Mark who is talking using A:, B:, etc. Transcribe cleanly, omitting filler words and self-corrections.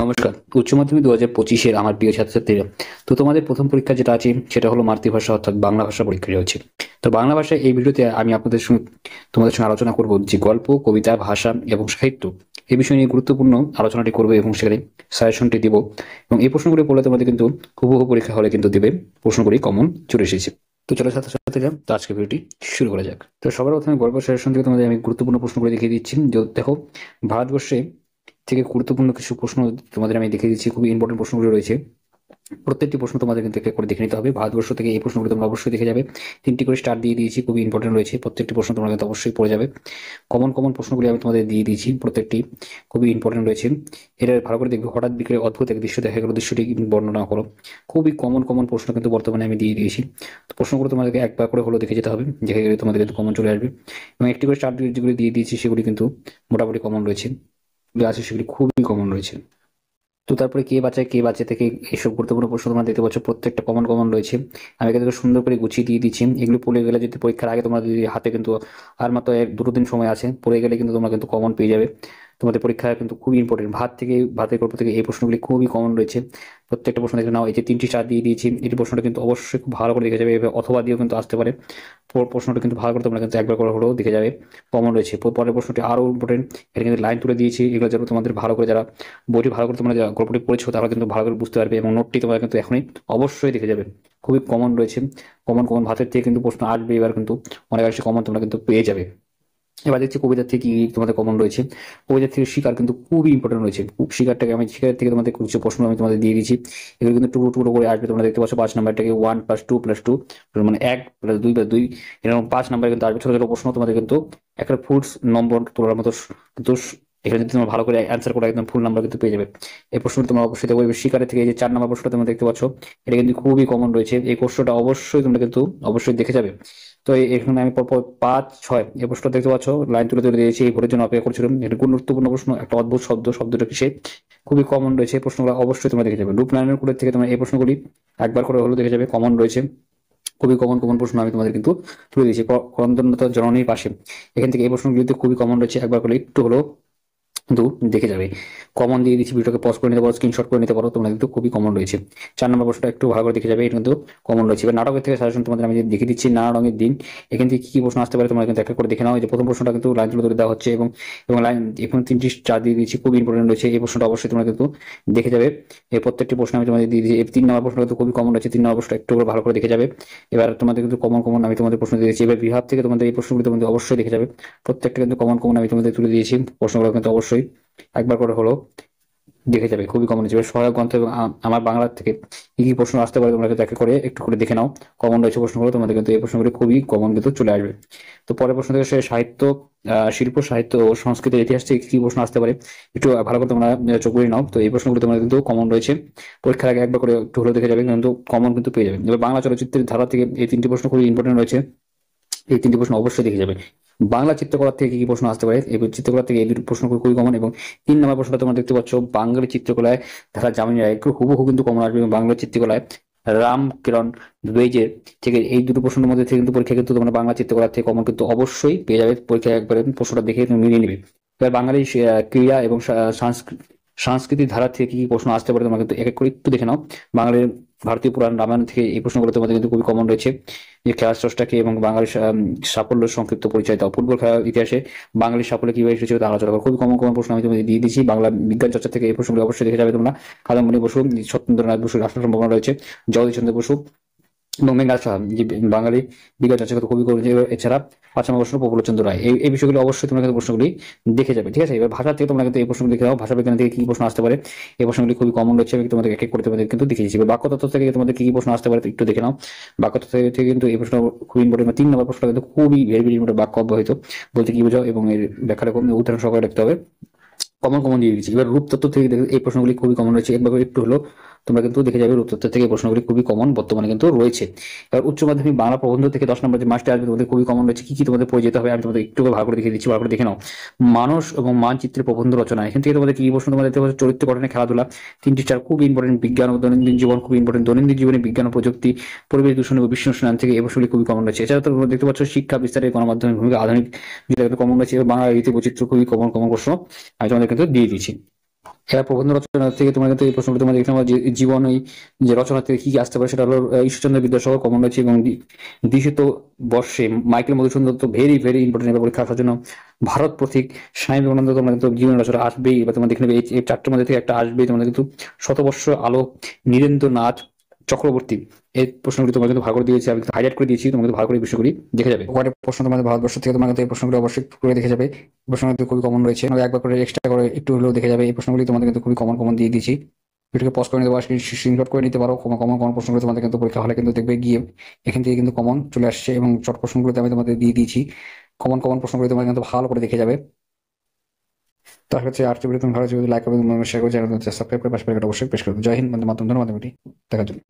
A: নমস্কার। উচ্চ মাধ্যমিক 2025-এর আমার প্রিয় ছাত্রছাত্রীরা, তো তোমাদের প্রথম পরীক্ষা যেটা আছে সেটা হলো মাতৃভাষা অর্থাৎ বাংলা ভাষা পরীক্ষা হচ্ছে। তো বাংলা ভাষায় এই ভিডিওতে আমি তোমাদের সঙ্গে আলোচনা করব যে গল্প, কবিতা, ভাষা এবং সাহিত্য এই বিষয় নিয়ে গুরুত্বপূর্ণ আলোচনাটি করব এবং সেখানে সাজেশনটি দিব। এবং এই প্রশ্নগুলি পড়লে তোমাদের কিন্তু হুবহু পরীক্ষা হলে কিন্তু দেবে প্রশ্নগুলি কমন চলে এসেছে। তো চলো ছাত্রছাত্রীরা, তো আজকে ভিডিওটি শুরু করা যাক। তো সবার প্রথমে গল্প সাজেশন থেকে তোমাদের আমি গুরুত্বপূর্ণ প্রশ্নগুলি দেখিয়ে দিচ্ছি। দেখো, ভারতবর্ষে থেকে গুরুত্বপূর্ণ কিছু প্রশ্ন তোমাদের আমি দেখিয়ে দিচ্ছি। খুবই ইম্পর্টেন্ট প্রশ্নগুলো রয়েছে। প্রত্যেকটি প্রশ্ন তোমাদের কিন্তু এক করে দেখে নিতে হবে। ভারতবর্ষ থেকে এই প্রশ্নগুলো তোমরা অবশ্যই দেখে যাবে। 3টি করে স্টার দিয়ে দিয়েছি, খুবই ইম্পর্টেন্ট রয়েছে। প্রত্যেকটি প্রশ্ন তোমরা কিন্তু অবশ্যই পড়ে যাবে। কমন কমন প্রশ্নগুলি আমি তোমাদের দিয়ে দিয়েছি, প্রত্যেকটি খুবই ইম্পর্টেন্ট রয়েছে। এটা ভালো করে দেখবে। হঠাৎ বিকেলে অদ্ভুত এক দৃশ্য দেখা গেল, দৃশ্যটি বর্ণনা করো। খুবই কমন কমন প্রশ্ন কিন্তু বর্তমানে আমি দিয়ে দিয়েছি। তো প্রশ্নগুলো তোমাদেরকে একবার করে হলো দেখে যেতে হবে, দেখে গেলে তোমাদের কিন্তু কমন চলে আসবে। এবং একটি করে স্টার যেগুলি দিয়ে দিয়েছি সেগুলি কিন্তু মোটামুটি কমন রয়েছে, আছে সেগুলি খুবই কমন রয়েছে। তো তারপরে কে বাঁচায় কে বাঁচে থেকে এইসব গুরুত্বপূর্ণ প্রশ্ন তোমরা দেখতে পাচ্ছ, প্রত্যেকটা কমন কমন রয়েছে। আমি এখানে সুন্দর করে গুছিয়ে দিয়ে দিচ্ছি। এগুলো পড়ে গেলে যদি পরীক্ষার আগে তোমরা যদি হাতে কিন্তু আর মাত্র 1-2 দিন সময় আছে, পড়ে গেলে কিন্তু তোমরা কিন্তু কমন পেয়ে যাবে। তোমাদের পরীক্ষা কিন্তু খুবই ইম্পর্টেন্ট। ভাতের গল্প থেকে এই প্রশ্নগুলি খুবই কমন রয়েছে। প্রত্যেকটা প্রশ্ন দেখে নাও। এই যে 3টি স্টার দিয়ে দিয়েছি, এই প্রশ্নটা কিন্তু অবশ্যই খুব ভালো করে দেখে যাবে। এভাবে অথবা দিয়েও কিন্তু আসতে পারে। প্রশ্নটা কিন্তু ভালো করে তোমরা কিন্তু একবার করে হলেও দেখে যাবে, কমন রয়েছে। পরের প্রশ্নটি আরও ইম্পর্টেন্ট। এটা কিন্তু লাইন তুলে দিয়েছি, এগুলো যেন তোমাদের ভালো করে, যারা বইটি ভালো করে তোমরা গল্পটি পড়েছো তারা কিন্তু ভালো করে বুঝতে পারবে। এবং নোটটি তোমরা কিন্তু এখনই অবশ্যই দেখে যাবে, খুবই কমন রয়েছে। কমন কমন ভাতের থেকে কিন্তু প্রশ্ন আসবে এবার, কিন্তু অনেকাংশে কমন তোমরা কিন্তু পেয়ে যাবে। এবার দেখছি কবিতার থেকে কি তোমাদের কমন রয়েছে। কবিতার থেকে শিকার কিন্তু খুবই ইম্পর্টেন্ট রয়েছে। শিকারের থেকে তোমাদের কিছু প্রশ্ন আমি তোমাদের দিয়ে দিয়েছি। এগুলো কিন্তু টুকরো টুকরো করে আসবে। তোমরা দেখতে পাচ্ছ 5 নাম্বারটাকে 1+2+2 মানে 1+2+2 এরকম 5 নাম্বার কিন্তু আসবে। ছোট ছোট প্রশ্ন তোমাদের কিন্তু একটা ফুল নম্বর তোলার মতো, কিন্তু এখানে যদি তোমরা ভালো করে অ্যান্সার করে একদম ফুল নাম্বার কিন্তু পেয়ে যাবে। এই প্রশ্নটা তোমরা অবশ্যই দেখো। শিকারের থেকে এই যে 4 নাম্বার প্রশ্নটা তোমরা দেখতে পাচ্ছ, এটা কিন্তু খুবই কমন রয়েছে। এই প্রশ্নটা অবশ্যই তোমরা কিন্তু অবশ্যই দেখে যাবে। তো এখানে আমি পরপর 5-6 এই প্রশ্নটা দেখতে পাচ্ছ, লাইন তুলে তুলে দিয়েছি। এই ভোটের জন্য অপেক্ষা করছিলাম। এটা গুরুত্বপূর্ণ প্রশ্ন, একটা অদ্ভুত শব্দটা কিসে, খুবই কমন রয়েছে। এই প্রশ্নগুলো অবশ্যই তোমরা দেখে যাবে। রূপনারায়ণের কুলের থেকে তোমরা এই প্রশ্নগুলি একবার করে হলেও দেখে যাবে, কমন রয়েছে। খুবই কমন কমন প্রশ্ন আমি তোমাদের কিন্তু তুলে দিয়েছি। ক্রন্দনরত জননীর পাশে, এখান থেকে এই প্রশ্নগুলিতে খুবই কমন রয়েছে। একবার করে একটু হলো কিন্তু দেখে যাবে। কমন দিয়ে দিচ্ছি, ভিডিওকে পজ করে নিতে পারো, স্ক্রিনশট করে নিতে পারো, তোমরা কিন্তু খুবই কমন রয়েছে। 4 নম্বর প্রশ্নটা একটু ভালো করে দেখে যাবে, এটা কিন্তু কমন রয়েছে। এবার নাটকের থেকে সাজেশন তোমাদের আমি দেখিয়ে দিচ্ছি। নানা রঙের দিন, এখান থেকে কি কি প্রশ্ন আসতে পারে তোমরা কিন্তু একটা করে দেখে নাও। এই যে প্রথম প্রশ্নটা কিন্তু লাইন তুলে দেওয়া হচ্ছে, এবং এবং লাইন এখন 3টি স্টার দিয়ে দিচ্ছি, খুবই ইম্পর্টেন্ট রয়েছে। এই প্রশ্নটা অবশ্যই তোমরা কিন্তু দেখে যাবে। এই প্রত্যেকটি প্রশ্ন আমি তোমাদের দিয়ে দিচ্ছি। এই 3 নম্বর প্রশ্ন কিন্তু খুবই কমন রয়েছে। 3 নম্বর প্রশ্ন একটু করে ভালো করে দেখে যাবে। এবার তোমাদের কিন্তু কমন কমন আমি তোমাদের প্রশ্ন দিয়েছি। এবার বিভাগ থেকে তোমাদের এই প্রশ্নগুলো তোমাদের অবশ্যই দেখে যাবে। প্রত্যেকটা কিন্তু কমন কমন আমি তোমাদের তুলে দিয়েছি। প্রশ্নগুলো কিন্তু অবশ্যই একবার করে হলো দেখে যাবে, খুবই কমন রয়েছে। সহায়ক গ্রন্থ এবং আমার বাংলা থেকে কি কি প্রশ্ন আসতে পারে তোমরা কিন্তু একটা করে একটু করে দেখে নাও। কমন রয়েছে প্রশ্নগুলো, তোমাদের কিন্তু এই প্রশ্নগুলো খুবই কমন কিন্তু চলে আসবে। তো পরের প্রশ্ন থেকে সাহিত্য, শিল্প সাহিত্য ও সংস্কৃতির ইতিহাস থেকে কি প্রশ্ন আসতে পারে একটু ভালো করে তোমরা চোখ বুলিয়ে নাও। তো এই প্রশ্নগুলো তোমরা কিন্তু কমন রয়েছে, পরীক্ষার আগে একবার করে একটু হলেও দেখে যাবে, কিন্তু কমন কিন্তু পেয়ে যাবে। এবার বাংলা চলচ্চিত্রের ধারা থেকে এই 3টি প্রশ্ন খুবই ইম্পর্টেন্ট রয়েছে। এই 3টি প্রশ্ন অবশ্যই দেখে যাবে। বাংলা চিত্রকলা থেকে কি প্রশ্ন আসতে পারে, এই চিত্রকলা থেকে এই 2টি প্রশ্ন খুবই কমন। এবং 3 নম্বর প্রশ্নটা তোমরা দেখতে পাচ্ছ, বাঙালি চিত্রকলায় ধারা যামিনী রায়, একটু হুবহু কিন্তু কমন আসবে। এবং বাংলা চিত্রকলায় রামকিরণ বেইজের থেকে এই 2টো প্রশ্নের মধ্যে থেকে কিন্তু পরীক্ষা কিন্তু তোমরা বাংলা চিত্রকলা থেকে কমন কিন্তু অবশ্যই পেয়ে যাবে। পরীক্ষা একবারে প্রশ্নটা দেখে তুমি মিলিয়ে নিবে। এবার বাঙালি ক্রীড়া এবং সংস্কৃতির ধারা থেকে কি প্রশ্ন আসতে পারে তোমরা কিন্তু এক এক করে একটু দেখে নাও। বাঙালির ভারতীয় পুরাণ রামায়ণ থেকে এই প্রশ্নগুলো তোমাদের কিন্তু খুবই কমন রয়েছে। যে খেলার স্রষ্টাকে এবং বাঙালির সাফল্য সংক্ষিপ্ত পরিচয় দাও। ফুটবল খেলার ইতিহাসে বাঙালির সাফল্য কিভাবে এসেছিল তা আলোচনা করো। খুবই কমন কমন প্রশ্ন আমি তোমাদের দিয়ে দিচ্ছি। বাংলা বিজ্ঞান চর্চা থেকে এই প্রশ্নগুলো অবশ্যই দেখে যাবে তোমরা। কাদম্বরী বসু, সত্যেন্দ্রনাথ বসুর রাষ্ট্র সম্ভাবনা রয়েছে, জগদীশচন্দ্র বসু এবং বেঙ্গাল সাহা, যে বাঙালি বিজ্ঞান চর্চা খুবই করেছে। এছাড়া 5 নম্বর প্রশ্ন প্রফুল্লচন্দ্র রায়। এই বিষয়গুলো অবশ্যই তোমরা কিন্তু প্রশ্নগুলি দেখে যাবে, ঠিক আছে। এবার ভাষা থেকে তোমরা কিন্তু এই প্রশ্নগুলি দেখে নাও। ভাষা বিজ্ঞান থেকে কি প্রশ্ন আসতে পারে, এই প্রশ্নগুলি খুবই কমন রয়েছে। আমি তোমাদের এক এক করে তোমাদের কিন্তু দেখিয়েছি। এবার বাক্যতত্ত্ব থেকে তোমাদের কি কি প্রশ্ন আসতে পারে একটু দেখে নাও। বাক্যতত্ত্ব থেকে কিন্তু এই প্রশ্ন খুবই ইম্পর্টেন্ট। 3 নম্বর প্রশ্নটা কিন্তু খুবই ভেরি ভেরি ইম্পর্টেন্ট। বাক্য অব্যবহিত বলতে কি বোঝাও এবং এর ব্যাখ্যাটা উদাহরণ সহকারে লিখতে হবে। কমন কমন দিয়ে দিচ্ছি। এবার রূপতত্ত্ব থেকে এই প্রশ্নগুলি খুবই কমন রয়েছে। একবার একটু হলো তোমরা কিন্তু দেখে যাবে। রূপতত্ত্ব থেকে এই প্রশ্নগুলি খুবই কমন বর্তমানে কিন্তু রয়েছে। এবার উচ্চ মাধ্যমিক বাংলা প্রবন্ধ থেকে 10 নম্বর যে মাসটি আসবে তোমাদের খুবই কমন রয়েছে। কি কি তোমাদের পড়ে যেতে হবে আমি তোমাদের একটু ভালো করে দেখে দিচ্ছি, ভালো করে দেখে নাও। মানুষ এবং মানচিত্রের প্রবন্ধ রচনা, এখান থেকে তোমাদের কি কি প্রশ্ন তোমাদের দেখতে পাচ্ছ। চরিত্র গঠনে খেলাধুলা 3টি স্টার, খুব ইম্পর্টেন্ট। বিজ্ঞান ও দৈনন্দিন জীবন খুব ইম্পর্টেন্ট। দৈনন্দিন জীবনে বিজ্ঞান ও প্রযুক্তি, পরিবেশ দূষণ এবং বিশ্ব উষ্ণায়ন থেকে এই প্রশ্নগুলি খুবই কমন রয়েছে। এছাড়া তোমরা দেখতে পাচ্ছ শিক্ষা বিস্তারে গণমাধ্যমের ভূমিকা, আধুনিক যেটা কমন রয়েছে। বাংলা রীতি বৈচিত্র্য খুবই কমন কমন প্রশ্ন আমি তোমাদের কিন্তু দিয়ে দিচ্ছি। এবার প্রবন্ধ রচনা থেকে তোমার কিন্তু এই প্রশ্নগুলো তোমাদের দেখলাম যে জীবন এই যে রচনা থেকে কি কি আসতে পারে, সেটা হলো ঈশ্বরচন্দ্র বিদ্যাসাগর কমন রয়েছে, এবং দ্বিতীয়ত বর্ষে Michael Madhusudan Dutta very very important এবার পরীক্ষা আসার জন্য ভারত প্রতীক, স্বামী বিবেকানন্দ তোমার কিন্তু জীবন রচনা আসবেই, এবার তোমার দেখে নেবে এই চারটের মধ্যে থেকে একটা আসবেই। তোমাদের কিন্তু শতবর্ষ আলো, নীরেন্দ্রনাথ চক্রবর্তী, এই প্রশ্নগুলি তোমার কিন্তু ভাগ করে দিয়েছি, আমি হাইলাইট করে দিয়েছি, তোমাকে ভাগ করে বিষয়গুলি দেখে যাবে। কয়েকটা প্রশ্ন তোমাদের ভারতবর্ষ থেকে তোমার কিন্তু এই প্রশ্নগুলো অবশ্যই করে দেখে যাবে। প্রশ্নগুলো কিন্তু খুবই কমন রয়েছে, একবার করে এক্সট্রা করে একটু হলেও দেখে যাবে। এই প্রশ্নগুলি তোমাদের কিন্তু খুবই কমন কমন দিয়ে দিয়েছি। ভিডিওকে পজ করে নিতে পারো, স্ক্রিনশট করে নিতে পারো। কমন কমন কমন প্রশ্নগুলো তোমাদের কিন্তু পরীক্ষা হলে কিন্তু দেখবে গিয়ে এখান থেকে কিন্তু কমন চলে আসছে, এবং শর্ট প্রশ্নগুলোতে আমি তোমাদের দিয়ে দিয়েছি। কমন কমন প্রশ্নগুলো তোমাদের কিন্তু ভালো করে দেখে যাবে। তো আশা করছি আজকের ভিডিও তুমি ভালো লাগবে, লাইক করবে, শেয়ার করে চ্যানেল সাবস্ক্রাইব করে পাশে বেল আইকনটা অবশ্যই প্রেস করবে। জয় হিন্দ, বন্দে মাতরম। ধন্যবাদ ভিডিও দেখার জন্য।